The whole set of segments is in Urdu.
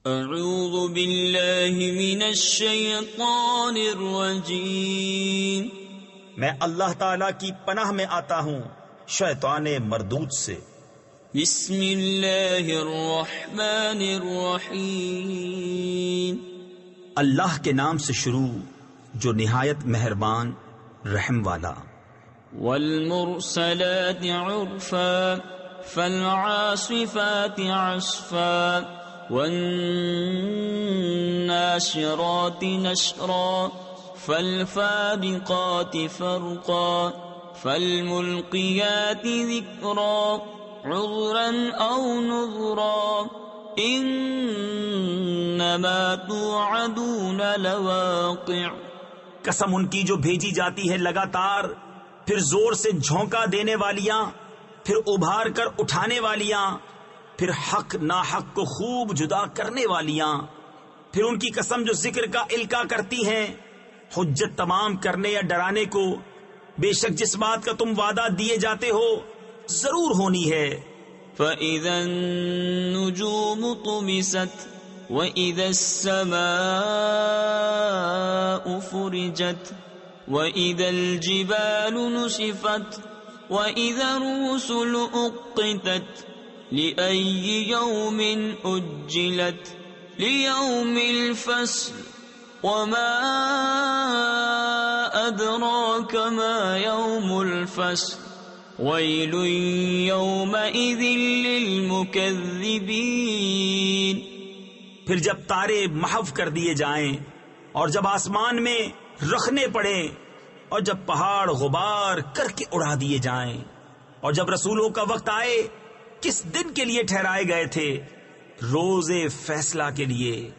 اعوذ باللہ من الشیطان الرجیم، میں اللہ تعالی کی پناہ میں آتا ہوں شیطان مردود سے۔ بسم اللہ الرحمن الرحیم، اللہ کے نام سے شروع جو نہایت مہربان رحم والا۔ والمرسلات عرفا فالعاصفات عصفا والناشرات نشرا فالفارقات فرقا فالملقيات ذكرا عذرا أو نذرا إنما توعدون لواقع۔ قسم ان کی جو بھیجی جاتی ہے لگاتار، پھر زور سے جھونکا دینے والیاں، پھر ابھار کر اٹھانے والیاں، پھر حق ناحق کو خوب جدا کرنے والیاں، پھر ان کی قسم جو ذکر کا القا کرتی ہیں، حجت تمام کرنے یا ڈرانے کو۔ بے شک جس بات کا تم وعدہ دیے جاتے ہو ضرور ہونی ہے۔ فَإِذَا النُّجُومُ طُمِسَتْ وَإِذَا السَّمَاءُ فُرِجَتْ وَإِذَا الْجِبَالُ نُسِفَتْ وَإِذَا الرُّسُلُ أُقِّتَتْ لِأَيِّ يَوْمٍ أُجِّلَتْ لِيَوْمِ الْفَصْلِ وَمَا أَدْرَاكَ مَا يَوْمُ الْفَصْلِ وَيْلٌ يَوْمَئِذٍ لِّلْمُكَذِّبِينَ۔ پھر جب تارے محو کر دیے جائیں اور جب آسمان میں رخنے پڑیں اور جب پہاڑ غبار کر کے اڑا دیے جائیں اور جب رسولوں کا وقت آئے، کس دن کے لیے ٹھہرائے گئے تھے؟ روز فیصلہ کے لیے۔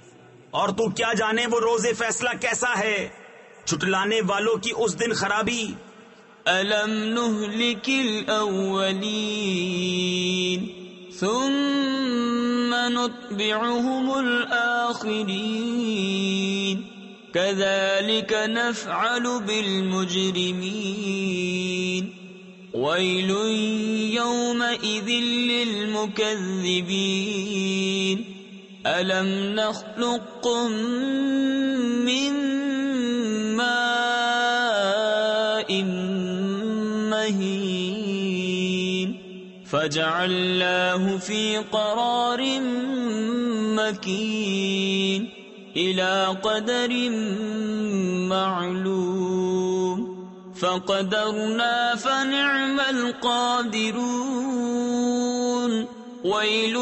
اور تو کیا جانے وہ روز فیصلہ کیسا ہے؟ جھٹلانے والوں کی اس دن خرابی۔ أَلَمْ نُهْلِكِ الْأَوَّلِينَ ثُمَّ نُتْبِعُهُمُ الْآخِرِينَ كَذَلِكَ نَفْعَلُ بِالْمُجْرِمِينَ وَيْلٌ يَوْمَئِذٍ لِّلْمُكَذِّبِينَ أَلَمْ نَخْلُقكُّم مِّن مَّاءٍ مَّهِينٍ فَجَعَلْنَاهُ فِي قَرَارٍ مَّكِينٍ إِلَى قَدَرٍ مَّعْلُومٍ فَقَدَرْنَا فَنِعْمَ الْقَادِرُونَ وَيْلٌ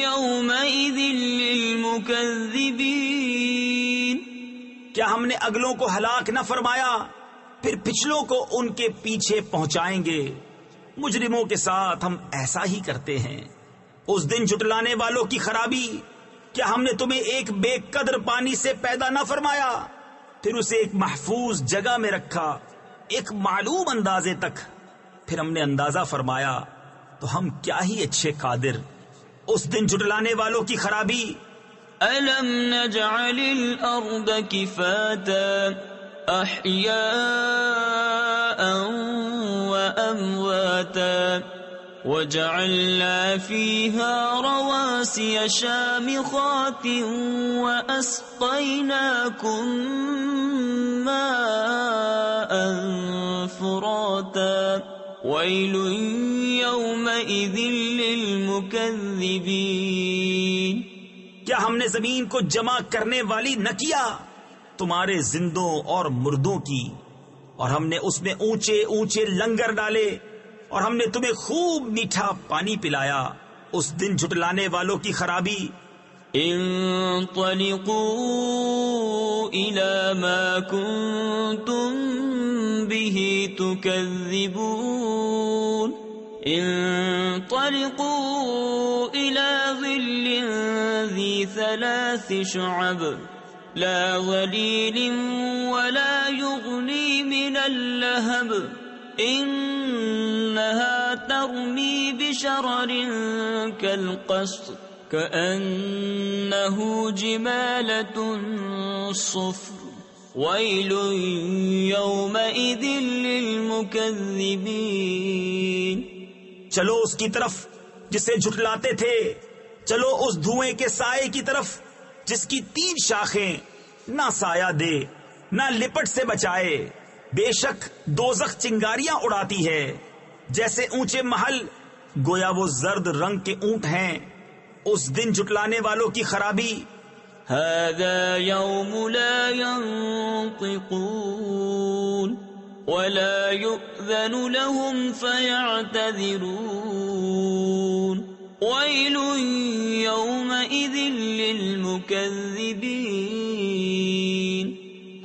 يَوْمَئِذٍ لِّلْمُكَذِّبِينَ۔ کیا ہم نے اگلوں کو ہلاک نہ فرمایا، پھر پچھلوں کو ان کے پیچھے پہنچائیں گے۔ مجرموں کے ساتھ ہم ایسا ہی کرتے ہیں۔ اس دن جھٹلانے والوں کی خرابی۔ کیا ہم نے تمہیں ایک بے قدر پانی سے پیدا نہ فرمایا، پھر اسے ایک محفوظ جگہ میں رکھا ایک معلوم اندازے تک، پھر ہم نے اندازہ فرمایا تو ہم کیا ہی اچھے قادر۔ اس دن جھٹلانے والوں کی خرابی۔ أَلَمْ نَجْعَلِ الْأَرْضَ كِفَاتًا أَحْيَاءً وَأَمْوَاتًا وَجَعَلْنَا فِيهَا رَوَاسِيَ شَامِخَاتٍ وَأَسْقَيْنَاكُم مَّاءً فُرَاتًا وَيْلٌ يَوْمَئِذٍ لِّلْمُكَذِّبِينَ۔ کیا ہم نے زمین کو جمع کرنے والی نہ کیا تمہارے زندوں اور مردوں کی، اور ہم نے اس میں اونچے اونچے لنگر ڈالے اور ہم نے تمہیں خوب میٹھا پانی پلایا۔ اس دن جھٹلانے والوں کی خرابی۔ انطلقوا إلى ما كنتم به تكذبون انطلقوا إلى ظل ذي 3 شعب لا ظليل ولا يغني من اللهب إنها ترمي بشرر كالقصر كأنه جمالة صفر ويل يومئذ للمكذبين۔ چلو اس کی طرف جسے جھٹلاتے تھے، چلو اس دھوئیں کے سائے کی طرف جس کی 3 شاخیں نہ سایہ دے نہ لپٹ سے بچائے. بے شک دوزخ چنگاریاں اڑاتی ہے جیسے اونچے محل، گویا وہ زرد رنگ کے اونٹ ہیں. اس دن جھٹلانے والوں کی خرابی. هذا يوم لا ينطقون ولا يؤذن لهم فيعتذرون ويل يومئذ للمكذبين.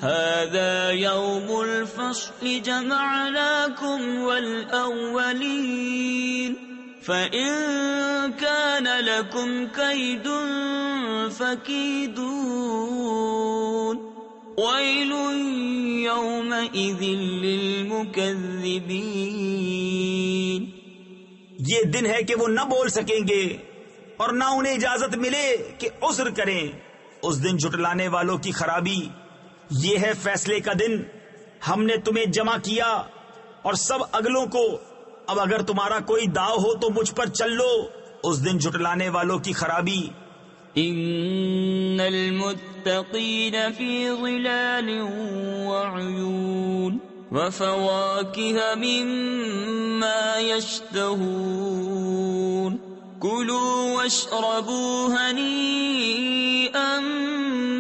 هذا يوم الفصل جمعناكم والأولين فإن كان لكم كيد فكيدون ويل يومئذ للمكذبين. یہ دن ہے کہ وہ نہ بول سکیں گے اور نہ انہیں اجازت ملے کہ عذر کریں. اس دن جھٹلانے والوں کی خرابی. یہ ہے فیصلے کا دن. ہم نے تمہیں جمع کیا اور سب اگلوں کو. اب اگر تمہارا کوئی داؤ ہو تو مجھ پر چل لو. اس دن جھٹلانے والوں کی خرابی. ان المتقین فی ظلال وعیون وفواکہ مما یشتہون کلوا واشربوا ہنیئا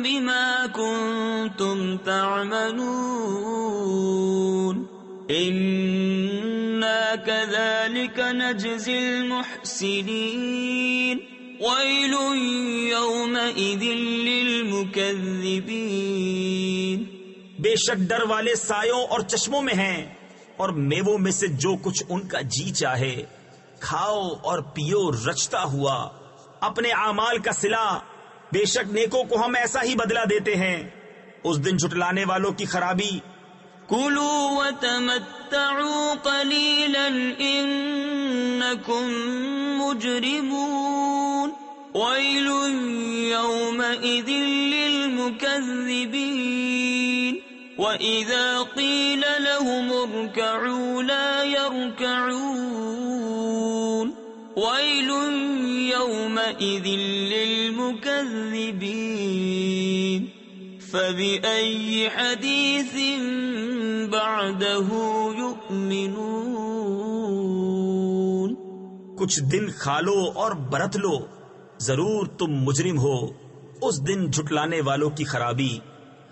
بما کنتم تعملون انا كذلك نجزي المحسنين ويل يومئذ للمكذبين. بے شک ڈر والے سایوں اور چشموں میں ہیں اور میووں میں سے جو کچھ ان کا جی چاہے کھاؤ اور پیو رچتا ہوا اپنے اعمال کا صلہ. بے شک نیکوں کو ہم ایسا ہی بدلہ دیتے ہیں. اس دن جھٹلانے والوں کی خرابی. کلوا وتمتعوا قلیلا انکم مجرمون ویل یومئذ للمکذبین وَإِذَا قِيلَ لَهُمُ ارْكَعُوا لَا يَرْكَعُونَ وَيْلٌ يَوْمَئِذٍ لِّلْمُكَذِّبِينَ فَبِأَيِّ حَدِيثٍ بَعْدَهُ يُؤْمِنُونَ. کچھ دن کھا لو اور برت لو، ضرور تم مجرم ہو. اس دن جھٹلانے والوں کی خرابی.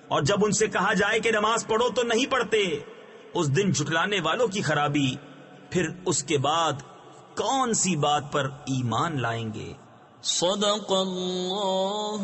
اور جب ان سے کہا جائے کہ نماز پڑھو تو نہیں پڑھتے. اس دن جھٹلانے والوں کی خرابی. پھر اس کے بعد کون سی بات پر ایمان لائیں گے؟ صدق اللہ